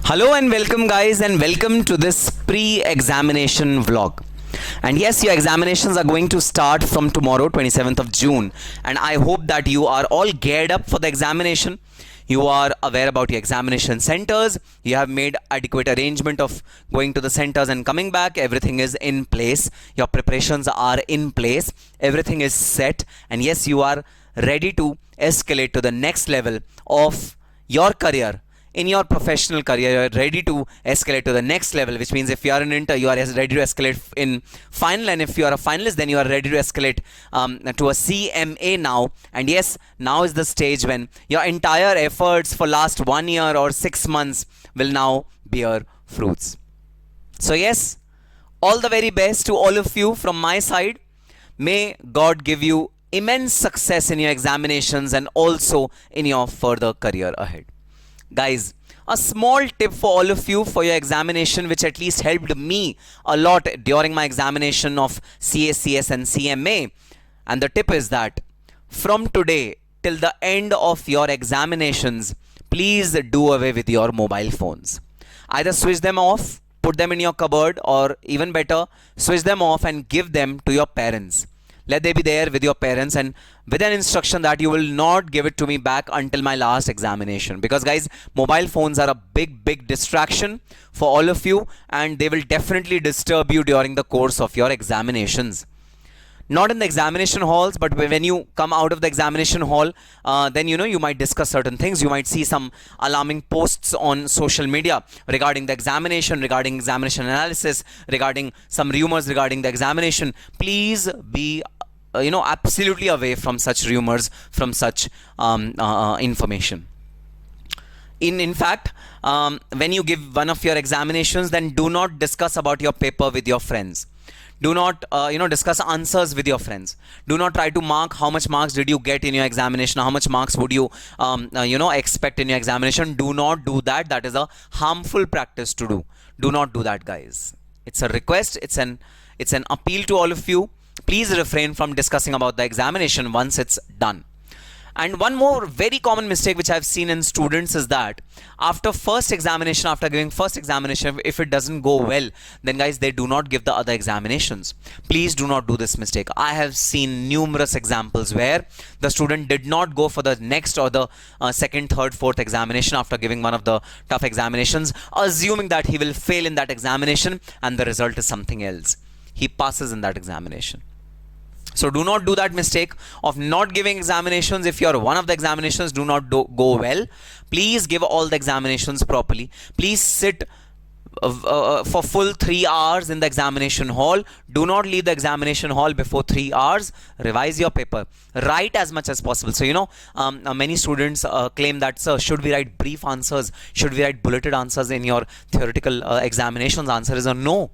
Hello and welcome guys, and welcome to this pre-examination vlog. And yes, your examinations are going to start from tomorrow, 27th of June, and I hope that you are all geared up for the examination. You are aware about your examination centers. You have made adequate arrangement of going to the centers and coming back. Everything is in place. Your preparations are in place. Everything is set, and yes, you are ready to escalate to the next level of your career. In your professional career, you are ready to escalate to the next level, which means if you are an inter, you are ready to escalate in final, and if you are a finalist, then you are ready to escalate to a CMA now. And yes, now is the stage when your entire efforts for last 1 year or 6 months will now bear fruits. So yes, all the very best to all of you from my side. May God give you immense success in your examinations and also in your further career ahead. Guys, a small tip for all of you for your examination, which at least helped me a lot during my examination of CACS and CMA. And the tip is that from today till the end of your examinations, please do away with your mobile phones. Either switch them off, put them in your cupboard, or even better, switch them off and give them to your parents. Let they be there with your parents, and with an instruction that you will not give it to me back until my last examination. Because guys, mobile phones are a big distraction for all of you, and they will definitely disturb you during the course of your examinations. Not in the examination halls, but when you come out of the examination hall, then you might discuss certain things. You might see some alarming posts on social media regarding the examination, regarding examination analysis, regarding some rumors regarding the examination. Please be absolutely away from such rumors, from such information. In fact, when you give one of your examinations, then do not discuss about your paper with your friends. Do not discuss answers with your friends. Do not try to mark how much marks did you get in your examination, how much marks would you expect in your examination. Do not do that. That is a harmful practice to do. Do not do that, guys. It's a request. It's an appeal to all of you. Please refrain from discussing about the examination once it's done. And one more very common mistake which I've seen in students is that after giving first examination, if it doesn't go well, then guys, they do not give the other examinations. Please do not do this mistake. I have seen numerous examples where the student did not go for the next or the second, third, fourth examination after giving one of the tough examinations, assuming that he will fail in that examination, and the result is something else. He passes in that examination. So do not do that mistake of not giving examinations. If your one of the examinations do not go well, please give all the examinations properly. Please sit for full 3 hours in the examination hall. Do not leave the examination hall before 3 hours. Revise your paper. Write as much as possible. So many students claim that, sir, should we write brief answers? Should we write bulleted answers in your theoretical examinations? Answer is a no.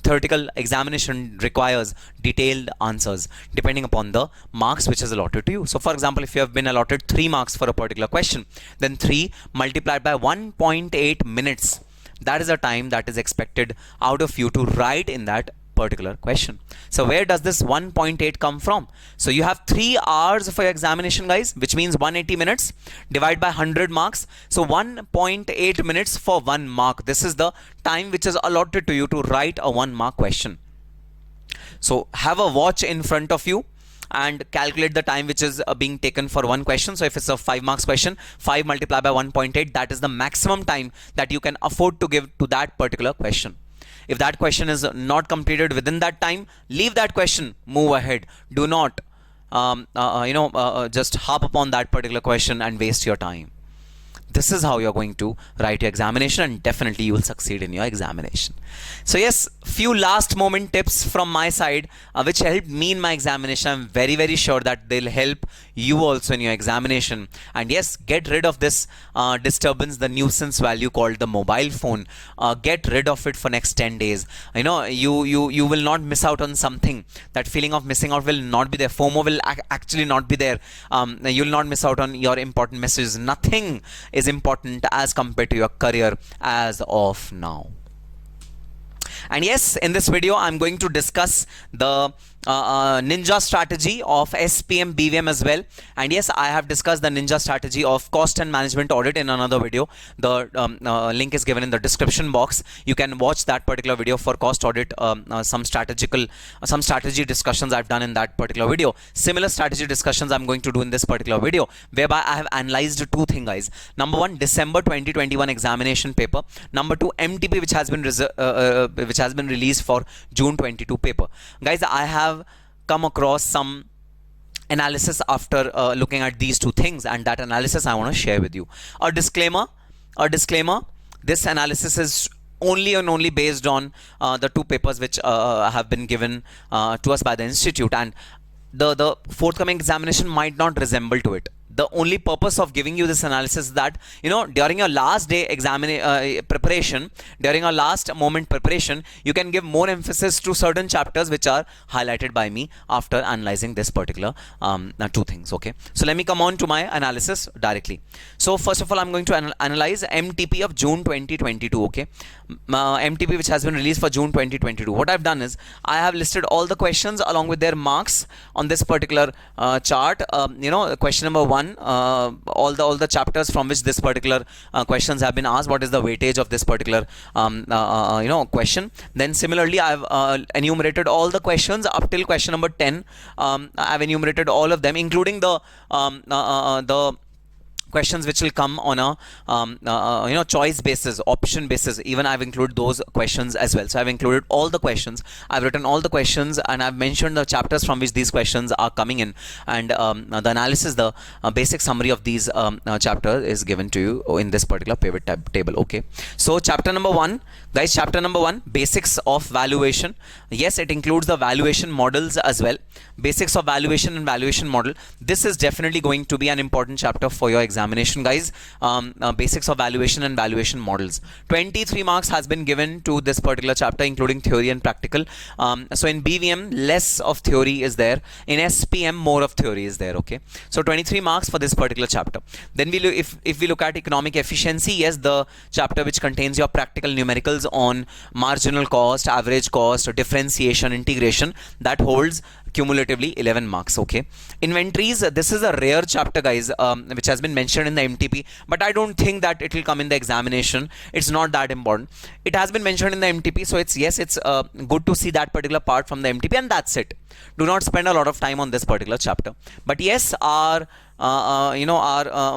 Theoretical examination requires detailed answers depending upon the marks which is allotted to you. So for example, if you have been allotted 3 marks for a particular question, then 3 multiplied by 1.8 minutes, that is the time that is expected out of you to write in that particular question. So where does this 1.8 come from? So you have 3 hours for your examination, guys, which means 180 minutes divided by 100 marks. So 1.8 minutes for 1 mark. This is the time which is allotted to you to write a 1 mark question. So have a watch in front of you and calculate the time which is being taken for one question. So if it's a 5 marks question, 5 multiplied by 1.8, that is the maximum time that you can afford to give to that particular question. If that question is not completed within that time, leave that question, move ahead. Do not just harp upon that particular question and waste your time. This is how you're going to write your examination, and definitely you will succeed in your examination. So yes, few last moment tips from my side which helped me in my examination. I'm very sure that they'll help you also in your examination. And yes, get rid of this disturbance, the nuisance value called the mobile phone. Get rid of it for next 10 days. You will not miss out on something. That feeling of missing out will not be there. FOMO will actually not be there. You'll not miss out on your important messages. Nothing is important as compared to your career as of now. And yes, in this video I'm going to discuss the ninja strategy of SPM BVM as well. And yes, I have discussed the ninja strategy of cost and management audit in another video. The link is given in the description box. You can watch that particular video for cost audit. Some strategy discussions I've done in that particular video. Similar strategy discussions I'm going to do in this particular video, whereby I have analyzed two things, guys. Number one, December 2021 examination paper. Number two, MTP, which has been released for June 22 paper. Guys, I have come across some analysis after looking at these two things, and that analysis I want to share with you. A disclaimer, this analysis is only based on the two papers which have been given to us by the institute, and the forthcoming examination might not resemble to it. The only purpose of giving you this analysis is that, during your last day preparation, during your last moment preparation, you can give more emphasis to certain chapters which are highlighted by me after analyzing this particular two things. Okay, so let me come on to my analysis directly. So first of all, I'm going to analyze MTP of June 2022. Okay, MTP which has been released for June 2022. What I've done is I have listed all the questions along with their marks on this particular chart. Question number 1, all the chapters from which this particular questions have been asked, what is the weightage of this particular question. Then similarly, I've enumerated all the questions up till question number 10. I've enumerated all of them, including the questions which will come on a choice basis, option basis. Even I've included those questions as well. So I've included all the questions, I've written all the questions, and I've mentioned the chapters from which these questions are coming in, and the analysis, the basic summary of these chapters is given to you in this particular pivot table. Okay, so chapter number 1, guys, chapter number 1, basics of valuation. Yes, it includes the valuation models as well. Basics of valuation and valuation model. This is definitely going to be an important chapter for your examination, guys. Basics of valuation and valuation models. 23 marks has been given to this particular chapter, including theory and practical. So in BVM, less of theory is there. In SPM, more of theory is there. Okay, so 23 marks for this particular chapter. Then if we look at economic efficiency, yes, the chapter which contains your practical numericals on marginal cost, average cost, differentiation, integration, that holds cumulatively 11 marks. Okay, inventories, this is a rare chapter, guys, which has been mentioned in the MTP, but I don't think that it will come in the examination. It's not that important. It has been mentioned in the MTP, so it's good to see that particular part from the MTP, and that's it. Do not spend a lot of time on this particular chapter. But yes, our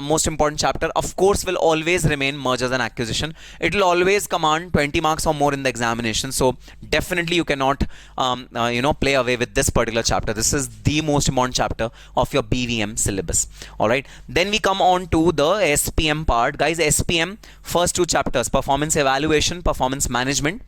most important chapter, of course, will always remain mergers and acquisition. It will always command 20 marks or more in the examination. So definitely you cannot play away with this particular chapter. This is the most important chapter of your BVM syllabus. All right, then we come on to the SPM part, guys. SPM, first two chapters, performance evaluation, performance management.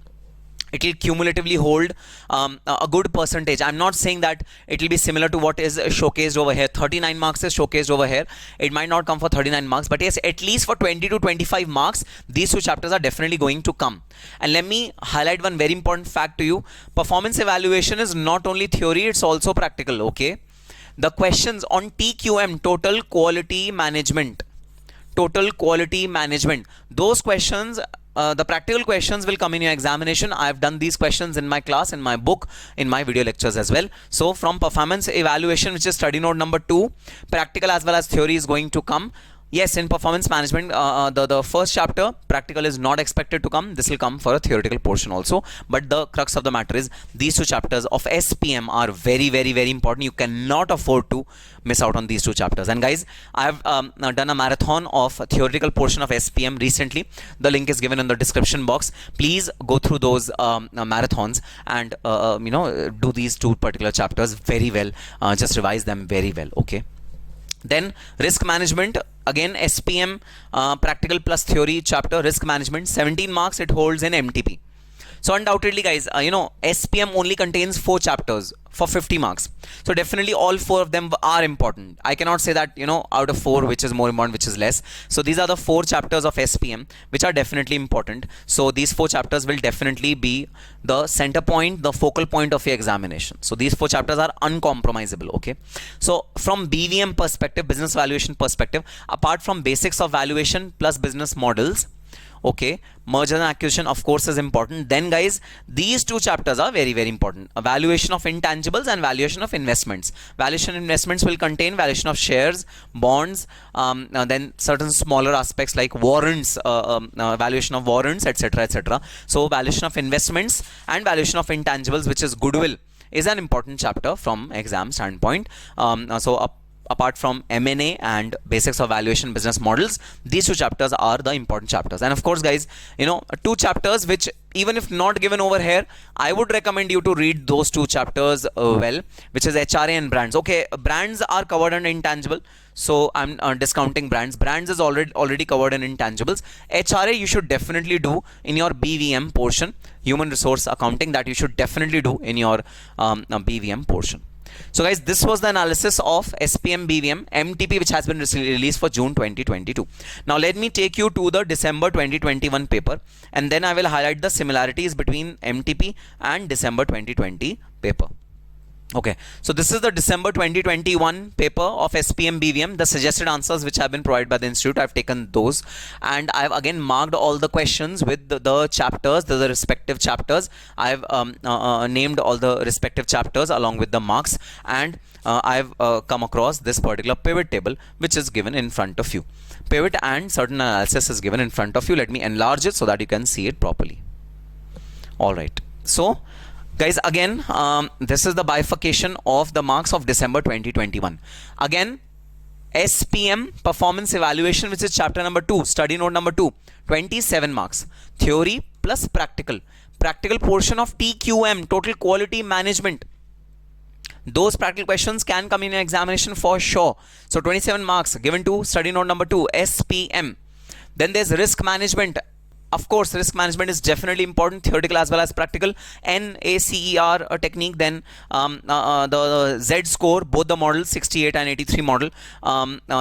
It will cumulatively hold a good percentage. I'm not saying that it will be similar to what is showcased over here. 39 marks is showcased over here. It might not come for 39 marks, but yes, at least for 20 to 25 marks, these two chapters are definitely going to come. And let me highlight one very important fact to you. Performance evaluation is not only theory, it's also practical. Okay, the questions on TQM, total quality management, those questions, the practical questions will come in your examination. I have done these questions in my class, in my book, in my video lectures as well. So from performance evaluation, which is study note number 2, practical as well as theory is going to come. Yes, in performance management, the first chapter, practical is not expected to come. This will come for a theoretical portion also. But the crux of the matter is these two chapters of SPM are very, very, very important. You cannot afford to miss out on these two chapters. And guys, I have done a marathon of a theoretical portion of SPM recently. The link is given in the description box. Please go through those marathons and do these two particular chapters very well. Just revise them very well. Okay. Then risk management, again SPM, practical plus theory chapter, risk management, 17 marks it holds in MTP. So undoubtedly, guys, SPM only contains 4 chapters for 50 marks. So definitely all 4 of them are important. I cannot say that, out of 4 which is more important, which is less. So these are the 4 chapters of SPM which are definitely important. So these 4 chapters will definitely be the center point, the focal point of your examination. So these 4 chapters are uncompromisable. Okay. So from BVM perspective, business valuation perspective, apart from basics of valuation plus business models, Okay, merger and acquisition of course is important. Then guys, these two chapters are very very important. A valuation of intangibles and valuation of investments. Valuation of investments will contain valuation of shares, bonds, then certain smaller aspects like warrants, valuation of warrants, etc, etc. So valuation of investments and valuation of intangibles, which is goodwill, is an important chapter from exam standpoint. Apart from M&A and basics of valuation business models, these two chapters are the important chapters. And of course guys, two chapters which, even if not given over here, I would recommend you to read those two chapters well, which is HRA and brands. Okay, brands are covered under intangible, so I'm discounting brands. Brands is already covered in intangibles. HRA you should definitely do in your BVM portion, human resource accounting, that you should definitely do in your BVM portion. So guys, this was the analysis of SPM BVM MTP, which has been released for June 2022. Now let me take you to the December 2021 paper, and then I will highlight the similarities between MTP and December 2020 paper. Okay, so this is the December 2021 paper of SPM BVM. The suggested answers which have been provided by the institute, I've taken those, and I've again marked all the questions with the chapters, the respective chapters. I've named all the respective chapters along with the marks, and I've come across this particular pivot table which is given in front of you. Pivot and certain analysis is given in front of you. Let me enlarge it so that you can see it properly. All right, so guys, again, this is the bifurcation of the marks of December 2021. Again, SPM performance evaluation, which is chapter number 2, study note number 2, 27 marks. Theory plus practical. Practical portion of TQM, total quality management. Those practical questions can come in an examination for sure. So 27 marks given to study note number 2, SPM. Then there's risk management. Of course, risk management is definitely important, theoretical as well as practical. NACER technique, then the Z score, both the models, 68 and 83 model.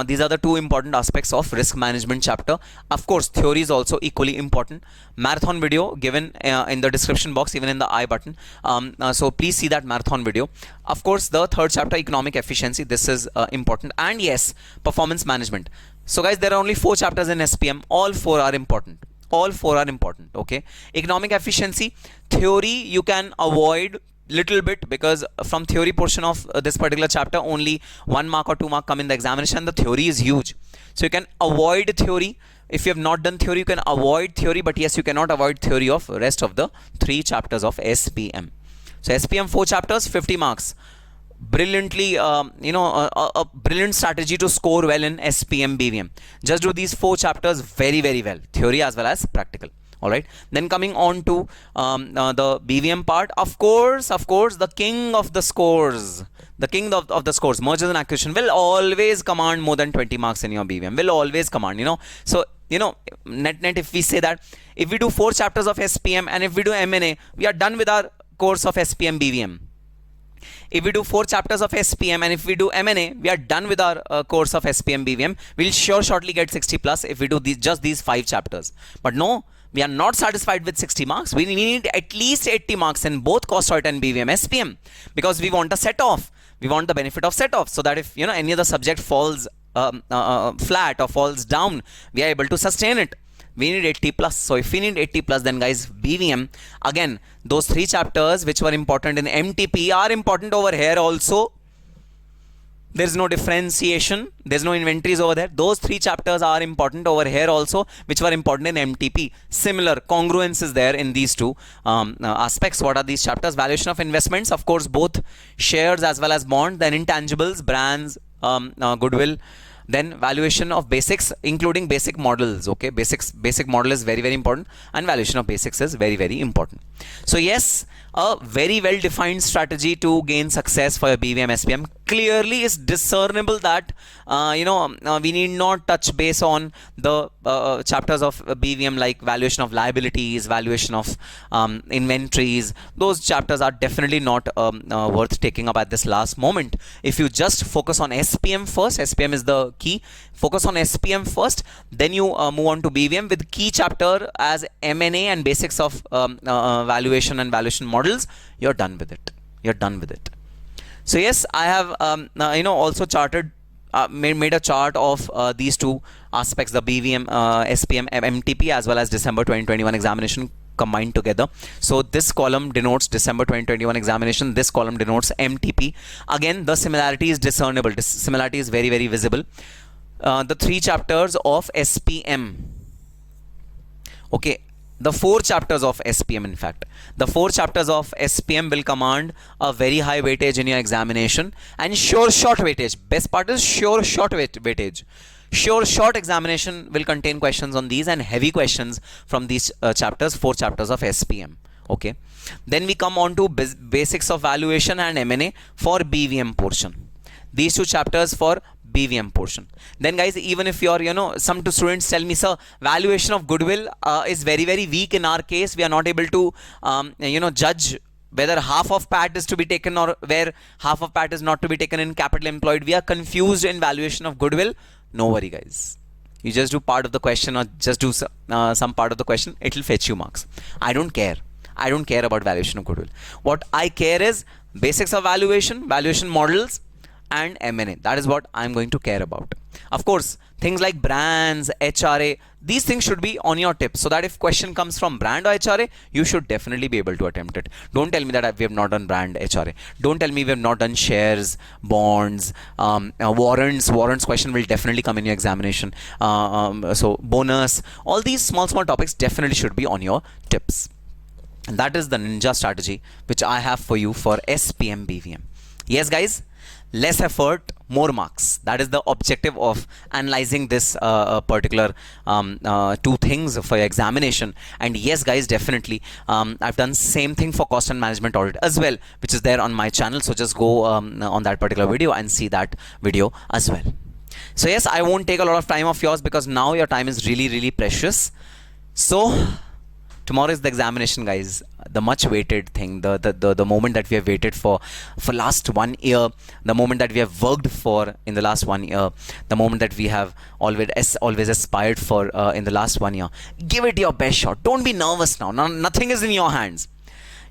These are the two important aspects of risk management chapter. Of course, theory is also equally important. Marathon video given in the description box, even in the I button. So please see that marathon video. Of course, the third chapter, economic efficiency, this is important. And yes, performance management. So guys, there are only 4 chapters in SPM. All 4 are important. All 4 are important. Okay, economic efficiency theory you can avoid little bit, because from theory portion of this particular chapter only 1 mark or 2 mark come in the examination. The theory is huge, so you can avoid theory. If you have not done theory, you can avoid theory, but yes, you cannot avoid theory of rest of the 3 chapters of SPM. So SPM 4 chapters, 50 marks. Brilliantly, a brilliant strategy to score well in SPM BVM. Just do these 4 chapters very very well, theory as well as practical. All right, then coming on to the BVM part. Of course, the king of the scores, the scores, mergers and acquisition, will always command more than 20 marks in your BVM. Will always command, so net if we say that if we do 4 chapters of SPM and if we do M&A, we are done with our course of SPM BVM. If we do 4 chapters of SPM and if we do M&A, we are done with our course of SPM BVM. We'll shortly get 60 plus if we do just these 5 chapters. But no, we are not satisfied with 60 marks. We need at least 80 marks in both cost audit and BVM SPM, because we want a set off. We want the benefit of set off, so that if any other subject falls flat or falls down, we are able to sustain it. We need 80 plus. So if we need 80 plus, then guys, BVM, again, those 3 chapters which were important in MTP are important over here also. There's no differentiation, there's no inventories over there. Those 3 chapters are important over here also, which were important in MTP. Similar congruence is there in these 2 aspects. What are these chapters? Valuation of investments, of course, both shares as well as bond. Then intangibles, brands, goodwill. Then valuation of basics, including basic models. Okay, basic model is very very important, and valuation of basics is very very important. So yes, a very well defined strategy to gain success for your BVM SPM. Clearly is discernible that we need not touch base on the chapters of BVM like valuation of liabilities, valuation of inventories. Those chapters are definitely not worth taking up at this last moment. If you just focus on SPM first, SPM is the key. Focus on SPM first, then you move on to BVM with key chapter as M&A and basics of valuation and valuation models. You're done with it. So yes, I have also charted made a chart of these two aspects, the BVM, SPM, MTP, as well as December 2021 examination combined together. So this column denotes December 2021 examination, this column denotes MTP. Again, the similarity is discernible, this similarity is very, very visible. The 3 chapters of SPM, okay, the 4 chapters of SPM, in fact, the 4 chapters of SPM will command a very high weightage in your examination, and sure short weightage. Best part is sure short weightage. Sure short examination will contain questions on these and heavy questions from these chapters, 4 chapters of SPM. Okay. Then we come on to basics of valuation and M&A for BVM portion. These 2 chapters for BVM portion. Then guys, even if you're, some students tell me, sir, valuation of goodwill is very, very weak in our case. We are not able to, judge whether half of PAT is to be taken or where half of PAT is not to be taken in capital employed. We are confused in valuation of goodwill. No worry, guys. You just do part of the question or just do some part of the question. It will fetch you marks. I don't care. I don't care about valuation of goodwill. What I care is basics of valuation, valuation models, and M&A. That is what I'm going to care about. Of course, things like brands, HRA, these things should be on your tip, so that if question comes from brand or HRA, you should definitely be able to attempt it. Don't tell me that we have not done brand, HRA. Don't tell me we have not done shares, bonds, warrants. Warrants question will definitely come in your examination. So bonus, all these small topics definitely should be on your tips. And that is the ninja strategy which I have for you for SPM BVM. Yes, guys. Less effort, more marks. That is the objective of analyzing this particular 2 things for your examination. And yes, guys, definitely I've done same thing for cost and management audit as well, which is there on my channel. So just go on that particular video and see that video as well. So yes, I won't take a lot of time of yours because now your time is really, really precious. So tomorrow is the examination, guys. The much waited thing, the moment that we have waited for last 1 year, the moment that we have worked for in the last 1 year, the moment that we have always aspired for in the last 1 year. Give it your best shot. Don't be nervous now. Nothing is in your hands.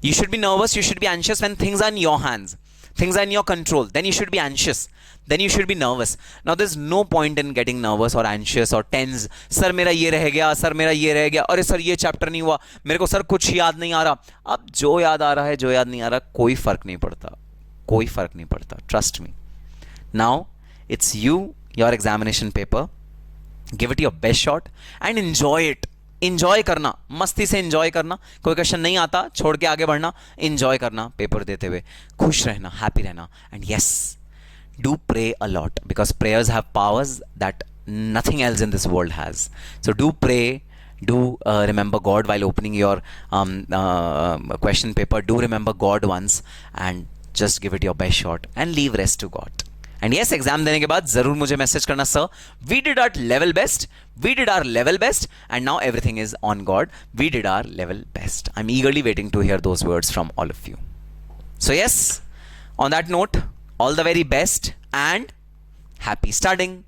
You should be nervous, you should be anxious when things are in your hands. Things are in your control. Then you should be anxious. Then you should be nervous. Now there's no point in getting nervous or anxious or tense. Sir, मेरा ये रह गया, sir, मेरा ये रह गया, अरे sir ये चैप्टर नहीं हुआ, मेरे को सर कुछ याद नहीं आ रहा. अब जो याद आ रहा है, जो याद नहीं आ रहा, कोई फर्क नहीं पड़ता. कोई फर्क नहीं पड़ता. Trust me. Now it's you, your examination paper. Give it your best shot and enjoy it. Enjoy करना, मस्ती से इंजॉय करना. कोई क्वेश्चन नहीं आता, छोड़ के आगे बढ़ना, इंजॉय करना पेपर देते हुए, खुश रहना, हैप्पी रहना. And yes, do pray a lot because prayers have powers that nothing else in this world has. So do pray, do remember God while opening your question paper. Do remember God once and just give it your best shot and leave rest to God. And yes, exam देने के बाद जरूर मुझे message करना, sir, we did our level best, we did our level best, and now everything is on God. We did our level best. I'm eagerly waiting to hear those words from all of you. So yes, on that note, all the very best and happy studying.